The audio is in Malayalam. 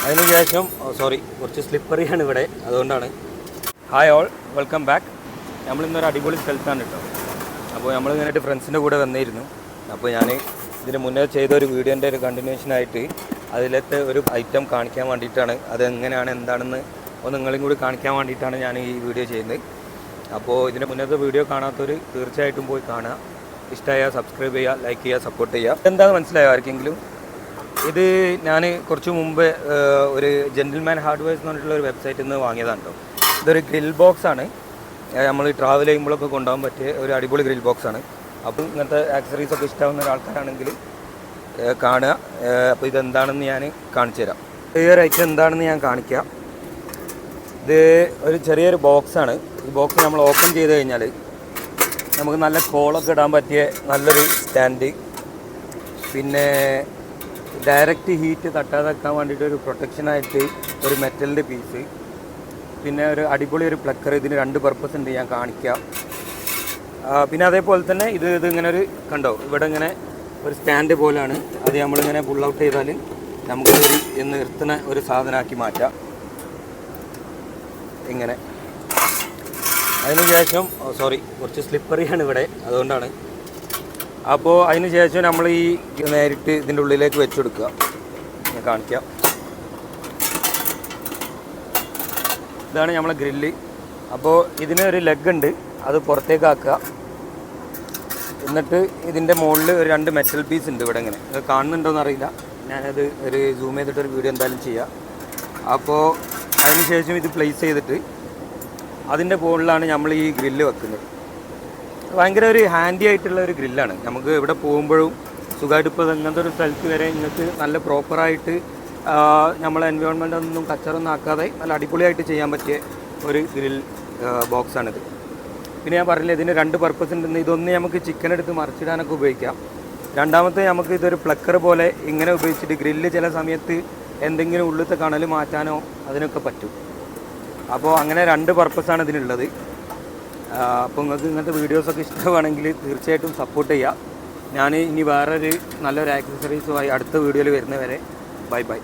അതിനുശേഷം കുറച്ച് സ്ലിപ്പറിയാണ് ഇവിടെ, അതുകൊണ്ടാണ്. Hi all, welcome back. നമ്മളിന്നൊരു അടിപൊളി സ്ഥലത്താണ് കേട്ടോ. അപ്പോൾ നമ്മളിങ്ങനെ ഫ്രണ്ട്സിൻ്റെ കൂടെ വന്നിരുന്നു. അപ്പോൾ ഞാൻ ഇതിന് മുന്നേ ചെയ്ത ഒരു വീഡിയോൻ്റെ ഒരു കണ്ടിന്യൂഷനായിട്ട് അതിലത്തെ ഒരു ഐറ്റം കാണിക്കാൻ വേണ്ടിയിട്ടാണ്, അതെങ്ങനെയാണ് എന്താണെന്ന് നിങ്ങളെയും കൂടി കാണിക്കാൻ വേണ്ടിയിട്ടാണ് ഞാൻ ഈ വീഡിയോ ചെയ്യുന്നത്. അപ്പോൾ ഇതിൻ്റെ മുന്നത്തെ വീഡിയോ കാണാത്തവർ തീർച്ചയായിട്ടും പോയി കാണുക. ഇഷ്ടമായാൽ സബ്സ്ക്രൈബ് ചെയ്യുക, ലൈക്ക് ചെയ്യുക, സപ്പോർട്ട് ചെയ്യുക. എന്താണെന്ന് മനസ്സിലായോ ആർക്കെങ്കിലും? ഇത് ഞാൻ കുറച്ച് മുമ്പ് ഒരു ജെൻറ്റിൽമാൻ ഹാർഡ്വെയർസ് എന്ന് പറഞ്ഞിട്ടുള്ള ഒരു വെബ്സൈറ്റിൽ നിന്ന് വാങ്ങിയതാണ് കേട്ടോ. ഇതൊരു ഗ്രിൽ ബോക്സാണ്. നമ്മൾ ട്രാവൽ ചെയ്യുമ്പോഴൊക്കെ കൊണ്ടുപോകാൻ പറ്റിയ ഒരു അടിപൊളി ഗ്രിൽ ബോക്സാണ്. അപ്പോൾ ഇങ്ങനത്തെ ആക്സസറീസൊക്കെ ഇഷ്ടമാകുന്ന ഒരാൾക്കാരാണെങ്കിൽ കാണുക. അപ്പോൾ ഇതെന്താണെന്ന് ഞാൻ കാണിച്ചു തരാം. ഈ ഒരു ഐറ്റം എന്താണെന്ന് ഞാൻ കാണിക്കാം. ഇത് ഒരു ചെറിയൊരു ബോക്സാണ്. ഈ ബോക്സ് നമ്മൾ ഓപ്പൺ ചെയ്ത് കഴിഞ്ഞാൽ നമുക്ക് നല്ല കോളൊക്കെ ഇടാൻ പറ്റിയ നല്ലൊരു സ്റ്റാൻഡ്, പിന്നെ ഡയറക്റ്റ് ഹീറ്റ് തട്ടാതെ വെക്കാൻ വേണ്ടിയിട്ട് ഒരു പ്രൊട്ടക്ഷനായിട്ട് ഒരു മെറ്റലിൻ്റെ പീസ്, പിന്നെ ഒരു അടിപൊളി ഒരു പ്ലക്കർ. ഇതിന് 2 പർപ്പസ് ഉണ്ട്, ഞാൻ കാണിക്കാം. പിന്നെ അതേപോലെ തന്നെ ഇതിങ്ങനെ ഒരു കണ്ടോ, ഇവിടെ ഇങ്ങനെ ഒരു സ്റ്റാൻഡ് പോലെയാണ്. അത് നമ്മളിങ്ങനെ പുൾ ഔട്ട് ചെയ്താൽ നമുക്ക് നിർത്തുന്ന ഒരു സാധനമാക്കി മാറ്റാം ഇങ്ങനെ. അതിനുശേഷം കുറച്ച് സ്ലിപ്പറിയാണ് ഇവിടെ, അതുകൊണ്ടാണ്. അപ്പോൾ അതിന് ശേഷം നമ്മൾ ഈ നേരിട്ട് ഇതിൻ്റെ ഉള്ളിലേക്ക് വെച്ച് കൊടുക്കുക. ഞാൻ കാണിക്കാം. ഇതാണ് നമ്മളെ ഗ്രില്ല്. അപ്പോൾ ഇതിന് ഒരു ലെഗ് ഉണ്ട്, അത് പുറത്തേക്ക് ആക്കുക. എന്നിട്ട് ഇതിൻ്റെ മുകളിൽ ഒരു 2 മെറ്റൽ പീസ് ഉണ്ട് ഇവിടെ. ഇങ്ങനെ അത് കാണുന്നുണ്ടോയെന്ന് അറിയില്ല, ഞാനത് ഒരു സൂം ചെയ്തിട്ടൊരു വീഡിയോ എന്തായാലും ചെയ്യാം. അപ്പോൾ അതിന് ശേഷം ഇത് പ്ലേസ് ചെയ്തിട്ട് അതിൻ്റെ മുകളിലാണ് നമ്മൾ ഈ ഗ്രില്ല് വെക്കുന്നത്. ഭയങ്കര ഒരു ഹാൻഡി ആയിട്ടുള്ള ഒരു ഗ്രില്ലാണ്. നമുക്ക് ഇവിടെ പോകുമ്പോഴും സുഖമായിട്ട് ഇപ്പോൾ ഇങ്ങനത്തെ ഒരു സ്ഥലത്ത് വരെ നിങ്ങൾക്ക് നല്ല പ്രോപ്പറായിട്ട് നമ്മളെ എൻവയോൺമെൻ്റ് ഒന്നും കച്ചറൊന്നും ആക്കാതെ നല്ല അടിപൊളിയായിട്ട് ചെയ്യാൻ പറ്റിയ ഒരു ഗ്രിൽ ബോക്സാണിത്. പിന്നെ ഞാൻ പറഞ്ഞില്ല, ഇതിന് 2 പർപ്പസ് ഉണ്ടെന്ന്. ഇതൊന്ന് നമുക്ക് ചിക്കൻ എടുത്ത് മറിച്ചിടാനൊക്കെ ഉപയോഗിക്കാം. രണ്ടാമത്തെ നമുക്ക് ഇതൊരു പ്ലക്കർ പോലെ ഇങ്ങനെ ഉപയോഗിച്ചിട്ട് ഗ്രില്ല് ചില സമയത്ത് എന്തെങ്കിലും ഉള്ളിലത്തെ കണൽ മാറ്റാനോ അതിനൊക്കെ പറ്റും. അപ്പോൾ അങ്ങനെ 2 പർപ്പസാണ് ഇതിനുള്ളത്. അപ്പോൾ നിങ്ങൾക്ക് ഇങ്ങനത്തെ വീഡിയോസൊക്കെ ഇഷ്ടമാണെങ്കിൽ തീർച്ചയായിട്ടും സപ്പോർട്ട് ചെയ്യുക. ഞാൻ ഇനി വേറൊരു നല്ലൊരു ആക്സസറീസുമായി അടുത്ത വീഡിയോയിൽ വരുന്നവരെ ബൈ ബൈ.